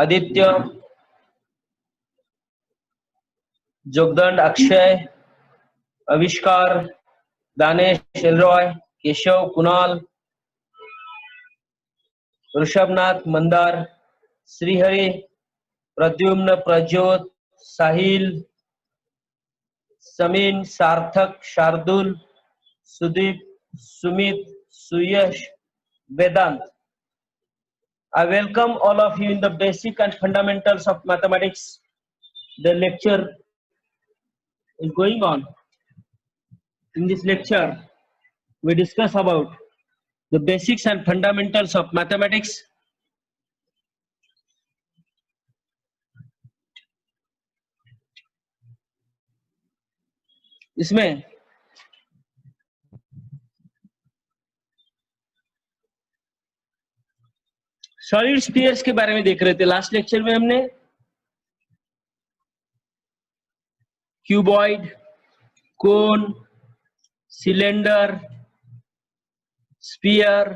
आदित्य, जोगदंड, अक्षय, आविष्कार, दानेश, एलरॉय, केशव, कुणाल, ऋषभनाथ, मंदार, श्रीहरि, प्रद्युम्न, प्रज्योत, साहिल, समीन, सार्थक, शार्दुल, सुदीप, सुमित, सुयश, वेदांत. I welcome all of you in the basic and fundamentals of mathematics. The lecture is going on. In this lecture, we discuss about the basics and fundamentals of mathematics. इसमें solid spheres के बारे में देख रहे थे. Last lecture में हमने cuboid, cone, cylinder, sphere,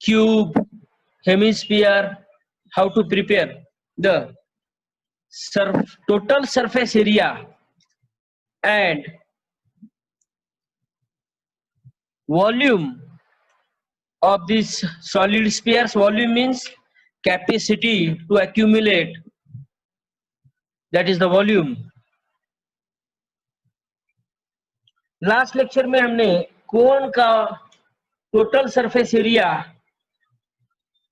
cube, hemisphere, how to prepare the total surface area and volume of these solid spheres. Volume means capacity to accumulate, that is the volume. Last lecture में हमने कोन का total surface area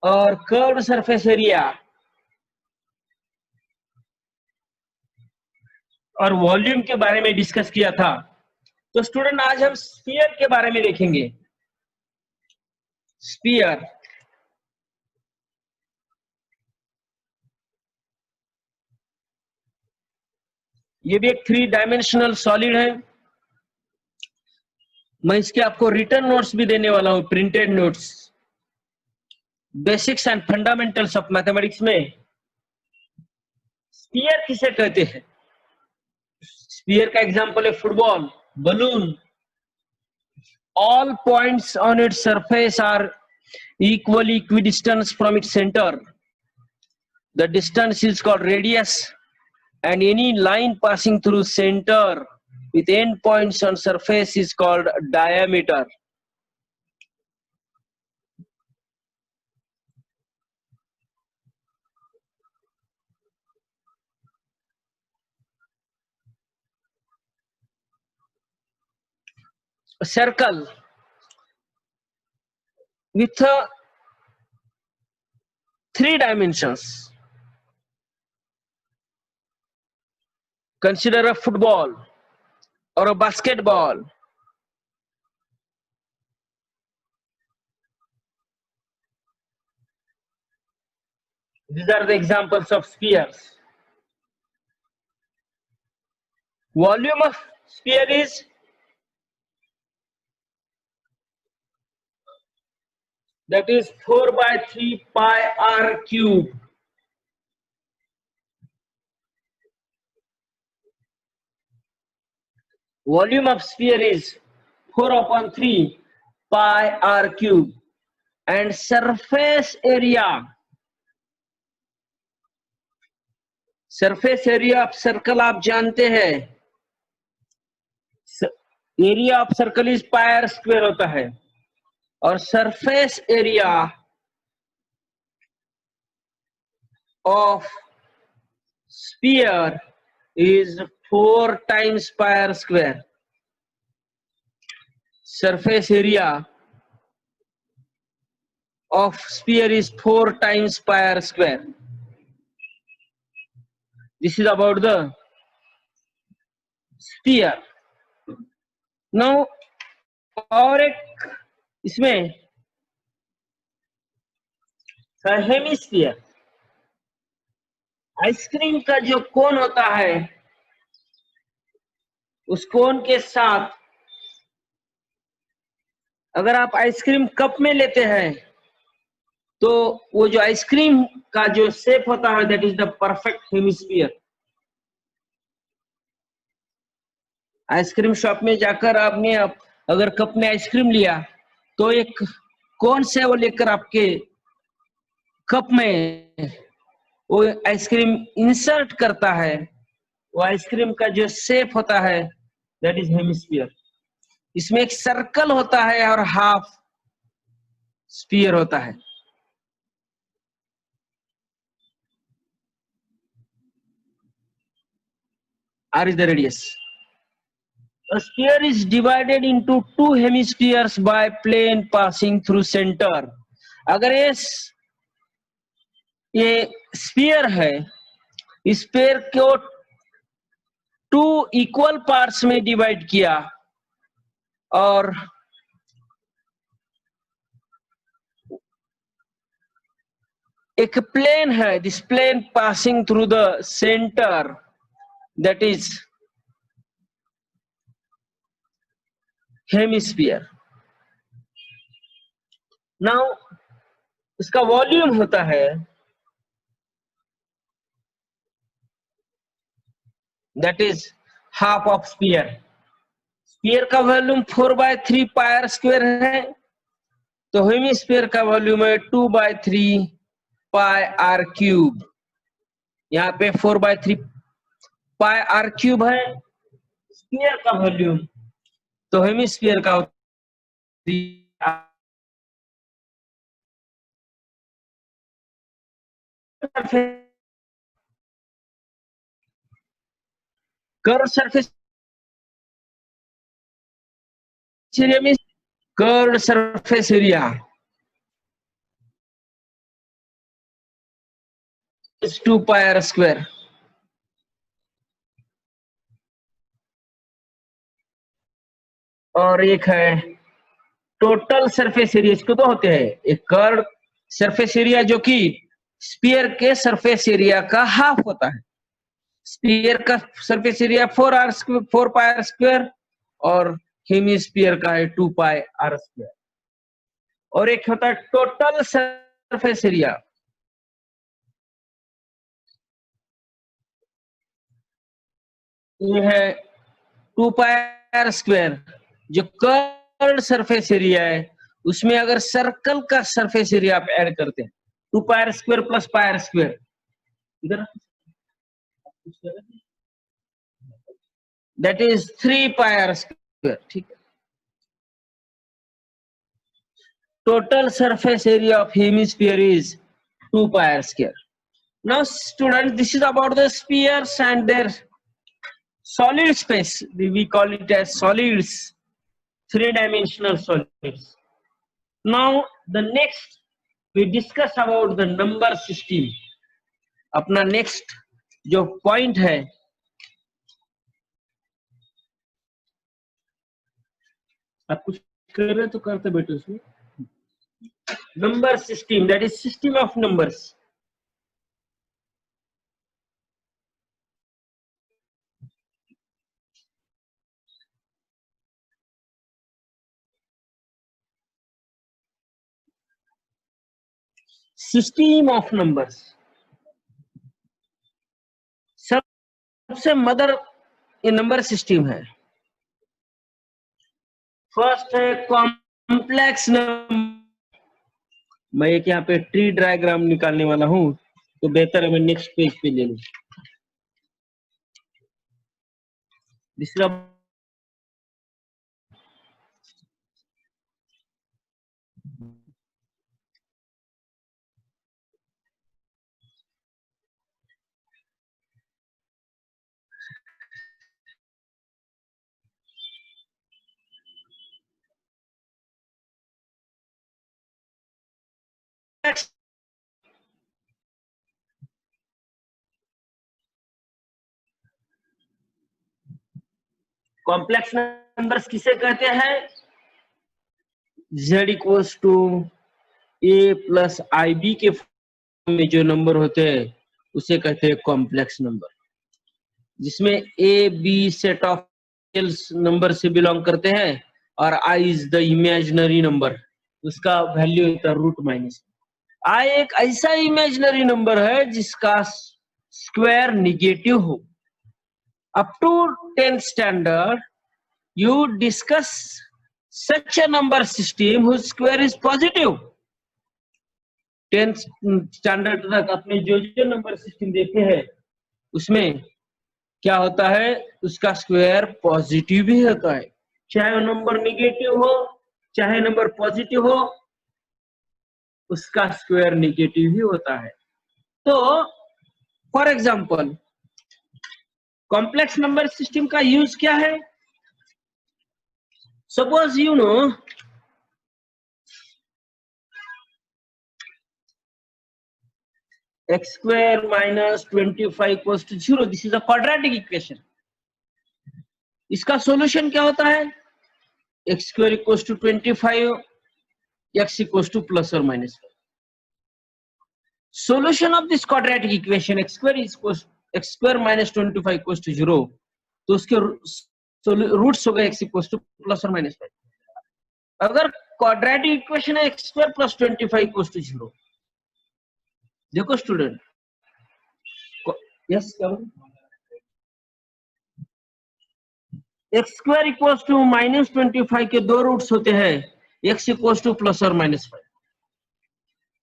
और curved surface area और volume के बारे में discuss किया था. तो स्टूडेंट, आज हम स्फीयर के बारे में देखेंगे. स्फीयर ये भी एक 3 डायमेंशनल सॉलिड है. मैं इसके आपको रिटर्न नोट्स भी देने वाला हूं, printed notes. Basics and fundamentals of mathematics में स्फीयर किसे कहते हैं? स्फीयर का एग्जांपल है football, balloon. All points on its surface are equally equidistant from its center. The distance is called radius, and any line passing through center with end points on surface is called diameter. A circle with 3 dimensions. Consider a football or a basketball. These are the examples of spheres. Volume of sphere is that is 4 by 3 pi r cube. Volume of sphere is 4 upon 3 pi r cube. And surface area of circle आप जानते हैं, area of circle is pi are square होता है, और surface area of sphere is 4 times pi r square. Surface area of sphere is 4 times pi r square. This is about the sphere. Now और एक इसमें hemisphere. Ice cream का जो कोन होता है, उस कोन के साथ अगर आप आइसक्रीम कप में लेते हैं तो वो जो आइसक्रीम का जो शेप होता है, that is the perfect hemisphere. Ice cream shop में जाकर आपने अगर कप में आइसक्रीम लिया तो एक कोन से वो लेकर आपके कप में वो आइसक्रीम इंसर्ट करता है, वो आइसक्रीम का जो शेप होता है दैट इज हेमिस्फीयर। इसमें एक सर्कल होता है और हाफ स्फीयर होता है। R is the radius. A sphere is divided into two hemispheres by plane passing through center. अगर ये स्फीयर है, इस स्फीयर को टू इक्वल पार्ट्स में डिवाइड किया और एक प्लेन है, this plane passing through the centre, that is hemisphere. Now इसका वॉल्यूम होता है that is half of sphere. Sphere का वॉल्यूम 4/3 पाई स्क्वायर है, तो हेमिस्फीयर का वॉल्यूम है 2/3 पाई आर क्यूब। यहाँ पे 4/3 पाई आर क्यूब है स्फीयर का वॉल्यूम, तो हेमिस्फीयर का कर्व सरफेस एरिया में curve surface area is 2 pi are square. और एक है टोटल सरफेस एरिया, इसको तो होते हैं एक कर्व सरफेस एरिया जो कि स्फीयर के सरफेस एरिया का हाफ होता है। स्फीयर का surface area 4 pi are square और हेमिस्फीयर का है 2 पाई आर स्क्वायर। और एक होता है टोटल सरफेस एरिया, ये है 2 पाई आर स्क्वायर। जो कर्व सरफेस एरिया है उसमें अगर सर्कल का सरफेस एरिया आप ऐड करते हैं 2 pi are square plus pi are square, इधर that is 3 pi are square. ठीक है, total surface area of hemisphere is 2 pi r square. Now students, this is about the spheres and their solid space. We call it as solids, three-dimensional solids. Now the next we discuss about the number system. अपना next जो point है आप कुछ कर रहे तो करते बैठो उसमें। Number system, that is system of numbers. System of numbers, सबसे मदर ये नंबर सिस्टम है। फर्स्ट है कॉम्प्लेक्स नंबर। मैं एक यहाँ पे ट्री डायग्राम निकालने वाला हूँ, तो बेहतर है मैं नेक्स्ट पेज पे ले लूं। दूसरा कॉम्प्लेक्स नंबर्स किसे कहते हैं? z equals to a plus IB के फॉर्म में जो नंबर होते हैं उसे कहते हैं कॉम्प्लेक्स नंबर, जिसमें a b set of number से बिलोंग करते हैं और i is the imaginary number, उसका वैल्यू होता है √-। i एक ऐसा इमेजिनरी नंबर है जिसका स्क्वायर निगेटिव हो। Up to 10th standard, you discuss such a number system whose square is positive. 10th standard तक आपने जो नंबर सिस्टम देखे हैं उसमें क्या होता है, उसका स्क्वायर पॉजिटिव ही होता है, चाहे वो नंबर निगेटिव हो चाहे नंबर पॉजिटिव हो, उसका स्क्वायर निगेटिव ही होता है। तो for example complex number system का यूज क्या है? Suppose you know x square minus 25 equals to 0. This is a quadratic equation. इसका सॉल्यूशन क्या होता है? x square equals to 25, x equals to plus or minus 5. Solution of this quadratic equation x square minus 25 equals to 0. तो उसके roots हो गए x equals to plus or minus 5. अगर quadratic equation है x square plus 25 equals to 0. देखो student, yes X square equals to minus 25 के दो roots होते हैं, x इक्वल्स टू प्लस और माइनस 5,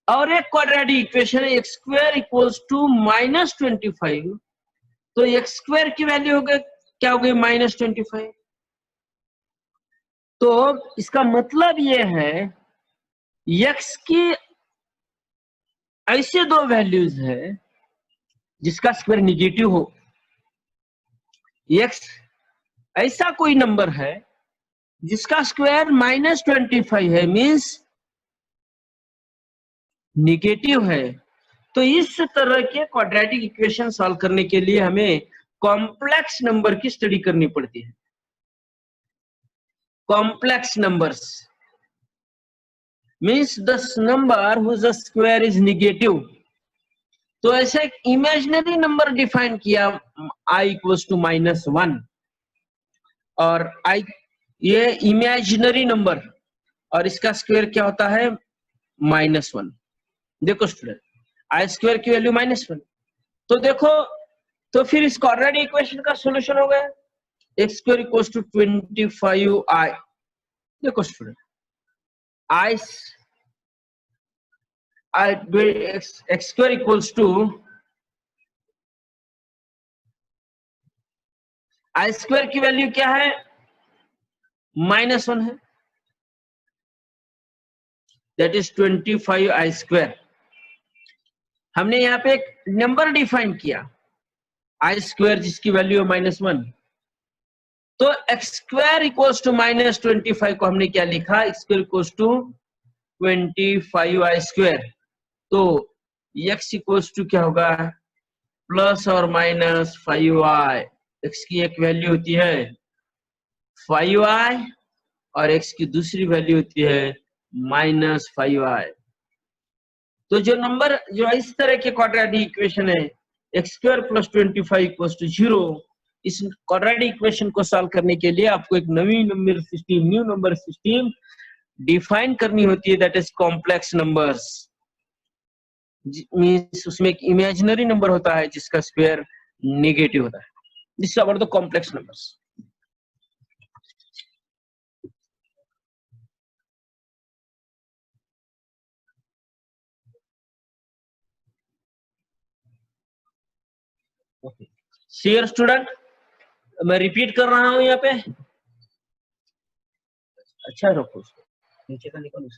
और एक क्वाड्रेटिक इक्वेशन है X square equals to minus 25, तो एक्स स्क्वायर की वैल्यू हो गई क्या हो गई? माइनस 25। तो इसका मतलब ये है x की ऐसे दो वैल्यूज है जिसका स्क्वायर निगेटिव हो, x ऐसा कोई नंबर है जिसका स्क्वायर माइनस 25 है, मींस निगेटिव है। तो इस तरह के क्वाड्रेटिक इक्वेशन सॉल्व करने के लिए हमें कॉम्प्लेक्स नंबर की स्टडी करनी पड़ती है। Complex numbers means the number whose square is negative. तो ऐसे एक इमेजिनरी नंबर डिफाइन किया i इक्वल्स टू -1, और i ये इमेजिनरी नंबर और इसका स्क्वायर क्या होता है? -1। देखो स्टूडेंट, आई स्क्वायर की वैल्यू -1, तो देखो तो फिर इस क्वाड्रेटिक इक्वेशन का सॉल्यूशन हो गया x square equals to 25i। देखो student, x square equals to I square की वैल्यू क्या है? -1 है, दैट इज 25i स्क्वायर। हमने यहाँ पे एक नंबर डिफाइन किया आई स्क्वायर जिसकी वैल्यू है -1, तो एक्स स्क्वायर इक्वल्स टू -25 को हमने क्या लिखा? X square equals to 25i square. तो x इक्वल्स टू क्या होगा? प्लस और माइनस 5i। x की एक वैल्यू होती है 5i और x की दूसरी वैल्यू होती है -5i। तो जो नंबर जो इस तरह के क्वाड्रेटिक इक्वेशन है x square plus 25 equals to 0, इस क्वाड्रेटिक इक्वेशन को सॉल्व करने के लिए आपको एक न्यू नंबर सिस्टम डिफाइन करनी होती है, that is complex numbers. Means उसमें एक इमेजिनरी नंबर होता है जिसका स्क्वायर नेगेटिव होता है, this is the complex numbers. Share student, मैं रिपीट कर रहा हूं यहाँ पे, अच्छा रखो उसको नीचे का निकालो।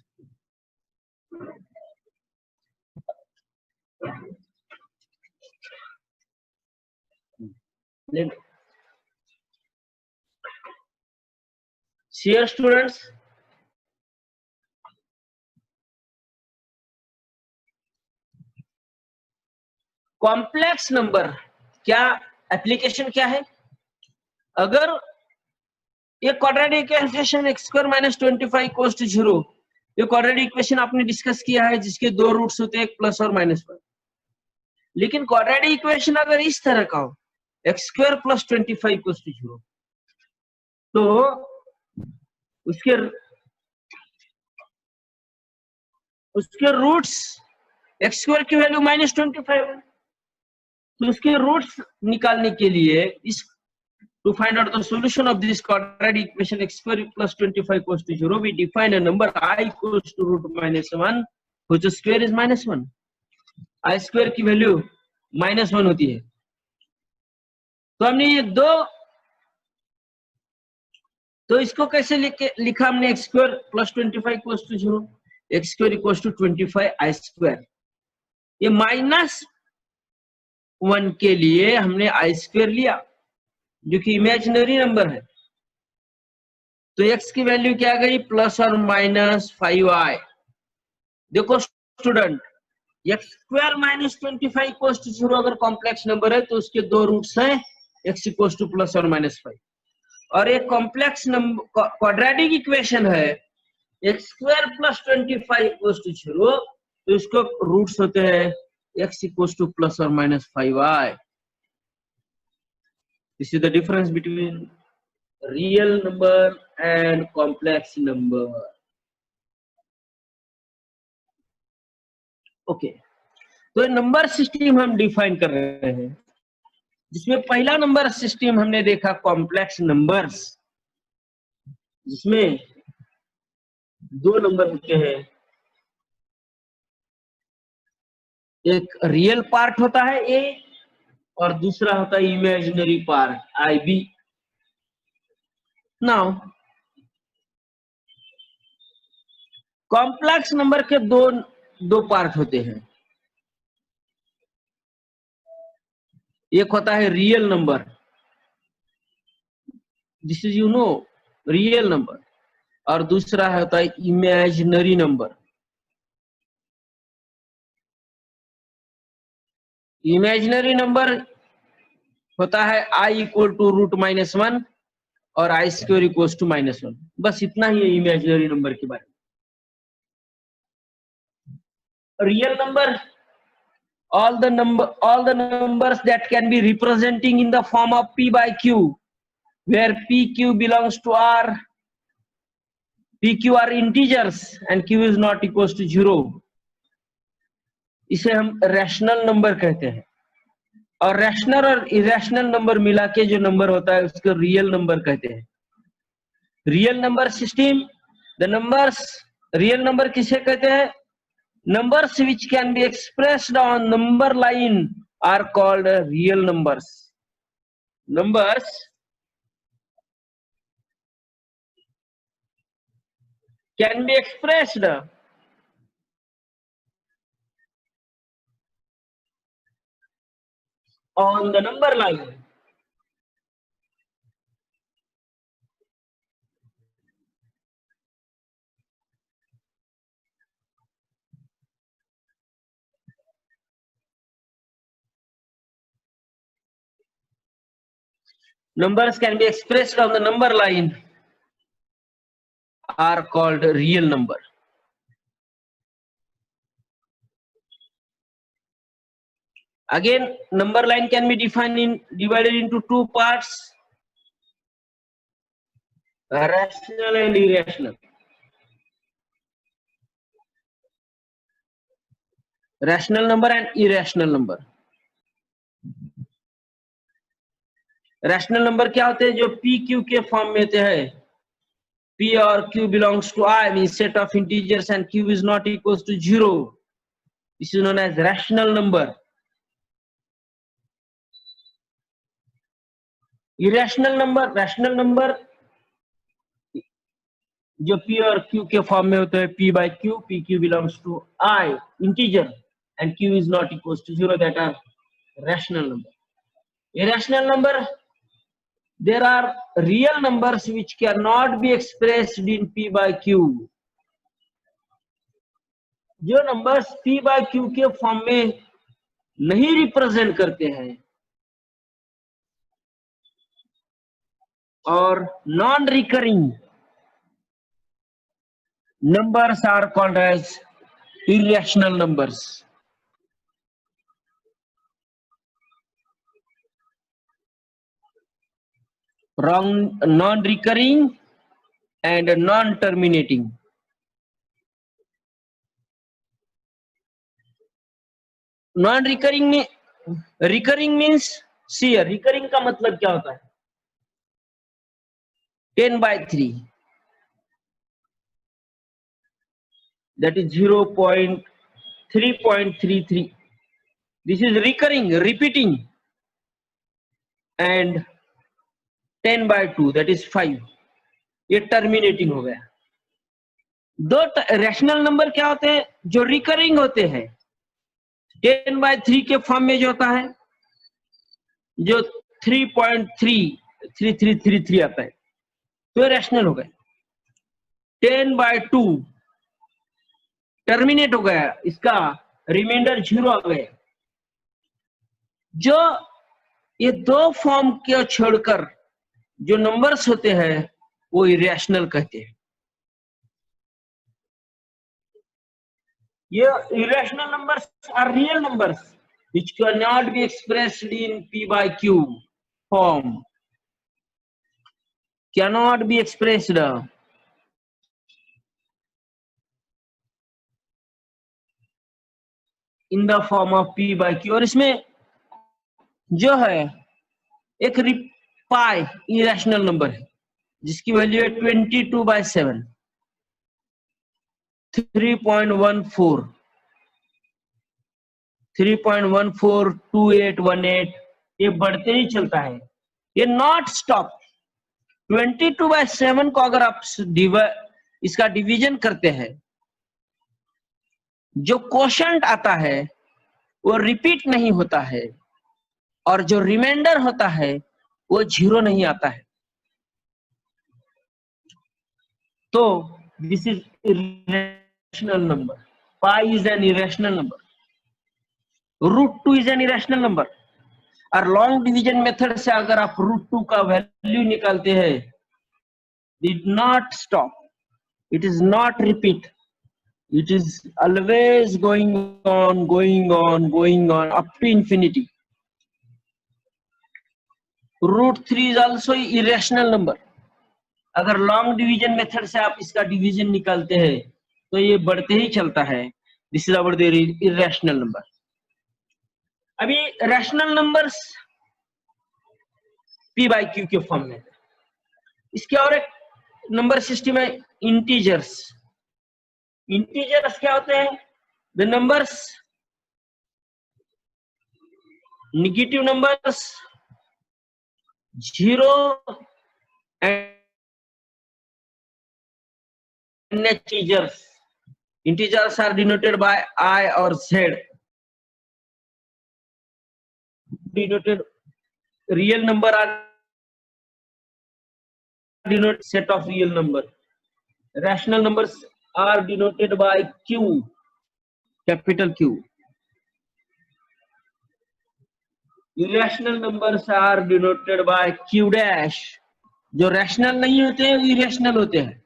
शेयर स्टूडेंट्स, कॉम्प्लेक्स नंबर क्या एप्लीकेशन क्या है? अगर ये quadratic equation x square minus 25 equals to 0, ये क्वाड्रेटिक इक्वेशन आपने डिस्कस किया है जिसके दो रूट्स होते हैं, एक प्लस और -1। लेकिन क्वाड्रेटिक इक्वेशन अगर इस तरह का हो x square plus 25 equals to 0, तो उसके रूट्स x स्क्वायर की वैल्यू -25 है, तो उसके रूट्स निकालने के लिए इस to find out the solution of this quadratic equation x square plus 25 equals to 0, we define a number I equals to √-1 which square is -1, I square की value -1 होती है। तो हमने ये दो, तो इसको कैसे लिखा हमने, x square plus 25 equals to 0, x square equals to 25 I square. ये -1 के लिए हमने I स्क्वायर लिया जो कि इमेजिनरी नंबर है, तो x की वैल्यू क्या आ गई, प्लस और माइनस 5i। देखो student, x square minus 25 equals to 0 अगर कॉम्प्लेक्स नंबर है तो उसके दो रूट्स हैं, x इक्वल्स टू प्लस और माइनस 5, और एक कॉम्प्लेक्स नंबर क्वाड्रेटिक इक्वेशन है x square plus 25 equals to 0, तो इसको रूट्स होते हैं x इक्वल्स टू प्लस और minus 5i। This is the difference between real number and complex number. Okay, तो नंबर सिस्टम हम डिफाइन कर रहे हैं, जिसमें पहला नंबर सिस्टम हमने देखा कॉम्प्लेक्स नंबर्स, जिसमें दो नंबर होते हैं, एक रियल पार्ट होता है ए और दूसरा होता है imaginary part I B. Now complex number के दो पार्ट होते हैं, एक होता है real number, this is you know real number, और दूसरा होता है इमेजिनरी नंबर। इमेजिनरी नंबर होता है i इक्वल टू रूट -1 और i स्क्वायर इक्वल टू -1, बस इतना ही है इमेजिनरी नंबर के बारे में। Real number, all the numbers that can be representing in the form of p by q, where pq belongs to r, pq are integers and q is not equals to 0, इसे हम rational number कहते हैं। और rational और irrational number मिला के जो number होता है उसको रियल नंबर कहते हैं। Real number system, the numbers, real number किसे कहते हैं, numbers which can be expressed on number line are called real numbers. Numbers can be expressed on the number line. Numbers can be expressed on the number line are called real number. Again, number line can be divided into two parts, rational and irrational. Rational number and irrational number. Rational number क्या होते हैं, जो P Q के form में होते हैं, p or q belongs to I means set of integers and q is not equals to 0. This is known as rational number. irrational number, rational number जो p और q के form में होते हैं, p by q, pq belongs to I integer and q is not equals to 0, that are rational number. Irrational number, there are real numbers which cannot be expressed in p by q. जो numbers p by q के form में नहीं represent करते हैं और non recurring numbers are called as irrational numbers. Wrong, non-recurring and non-terminating. Non-recurring में, recurring means, see, recurring का मतलब क्या होता है, 10/3, that is 0.3, 3.33. This is recurring, repeating, and 10/2, that is 5. ये टर्मिनेटिंग हो गया. दो रैशनल नंबर क्या होते हैं जो रिकरिंग होते हैं. 10/3 के फॉर्म में जो होता है, जो 3.3333 आता है, तो रैशनल हो गए. 10/2 टर्मिनेट हो गया, इसका रिमाइंडर 0 आ गया. जो ये दो फॉर्म को छोड़कर जो नंबर्स होते हैं वो इरेशनल कहते हैं. ये irrational numbers are real numbers which cannot be expressed in p/q form. Cannot be expressed in the form of p/q. और इसमें जो है एक पाई irrational number है जिसकी वैल्यू है 22/7, 3.14, 3.142818. ये बढ़ते ही चलता है, ये नॉट स्टॉप. 22/7 को अगर आप इसका डिवीजन करते हैं, जो क्वोशंट आता है वो रिपीट नहीं होता है, और जो रिमाइंडर होता है वो 0 नहीं आता है. तो this is irrational number. Pi is an irrational number. √2 is an irrational number. और लॉन्ग डिवीजन मेथड से अगर आप √2 का वैल्यू निकालते हैं, did not stop, it is not repeat, it is always going on up to infinity. √3 is also irrational number. अगर long division method से आप इसका डिवीजन निकालते हैं तो ये बढ़ते ही चलता है. This is our irrational number. अभी रैशनल नंबर्स p/q के फॉर्म में. इसके और एक नंबर सिस्टम है इंटीजर्स. इंटीजर्स क्या होते हैं? The numbers, negative numbers, 0 and integers. Integers are denoted by I or Z. Denoted real number are denoted set of real number. Rational numbers are denoted by Q, capital Q. Irrational numbers are denoted by Q dash. जो rational नहीं होते हैं वो irrational होते हैं.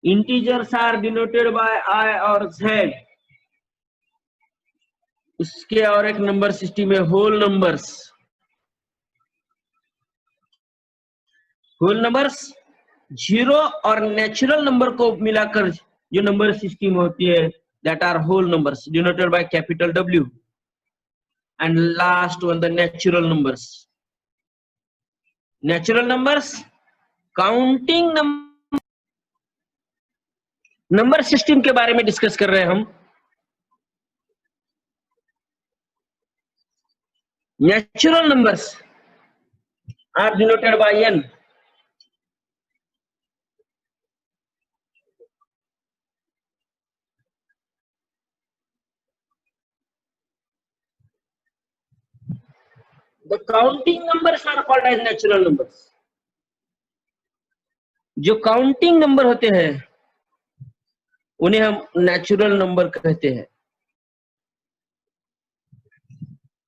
Integers are denoted by I और Z. उसके और एक नंबर सिस्टम है होल नंबर्स. होल नंबर्स 0 और नेचुरल नंबर को मिलाकर जो नंबर सिस्टम होती है, that are whole numbers denoted by capital W. And last one the natural numbers. Natural numbers counting number system के बारे में डिस्कस कर रहे हैं हम. Natural numbers are denoted by n. The counting numbers are called as natural numbers. जो counting number होते हैं उन्हें हम नेचुरल नंबर कहते हैं.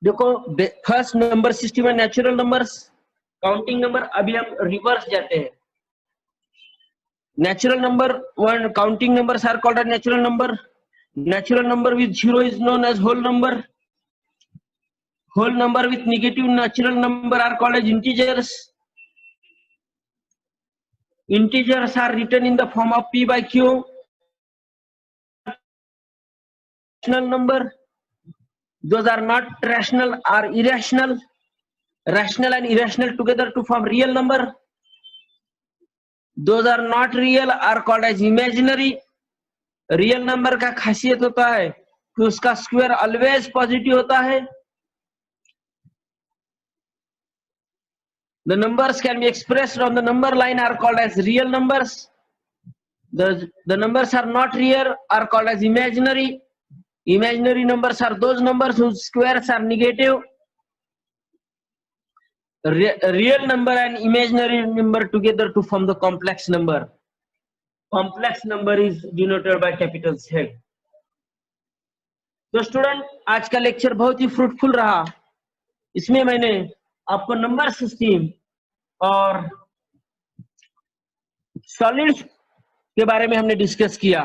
देखो, फर्स्ट नंबर सिस्टम है नेचुरल नंबर्स, काउंटिंग नंबर. अभी हम रिवर्स जाते हैं. Natural number one, counting numbers are called as natural number. Natural number with 0 is known as whole number. Whole number with negative natural number are called as integers. Integers are written in the form of p/q. Rational number, those are not rational or irrational. Rational and irrational together to form real number. Those are not real are called as imaginary. Real number का खासियत होता है कि उसका square always positive होता है। The numbers can be expressed on the number line are called as real numbers. The numbers are not real are called as imaginary. Imaginary numbers are those numbers whose squares are negative. Real number and imaginary number together to form the complex number. Complex number is denoted by capital Z. तो student, आज का lecture बहुत ही fruitful रहा। इसमें मैंने आपको number system और solids के बारे में हमने डिस्कस किया।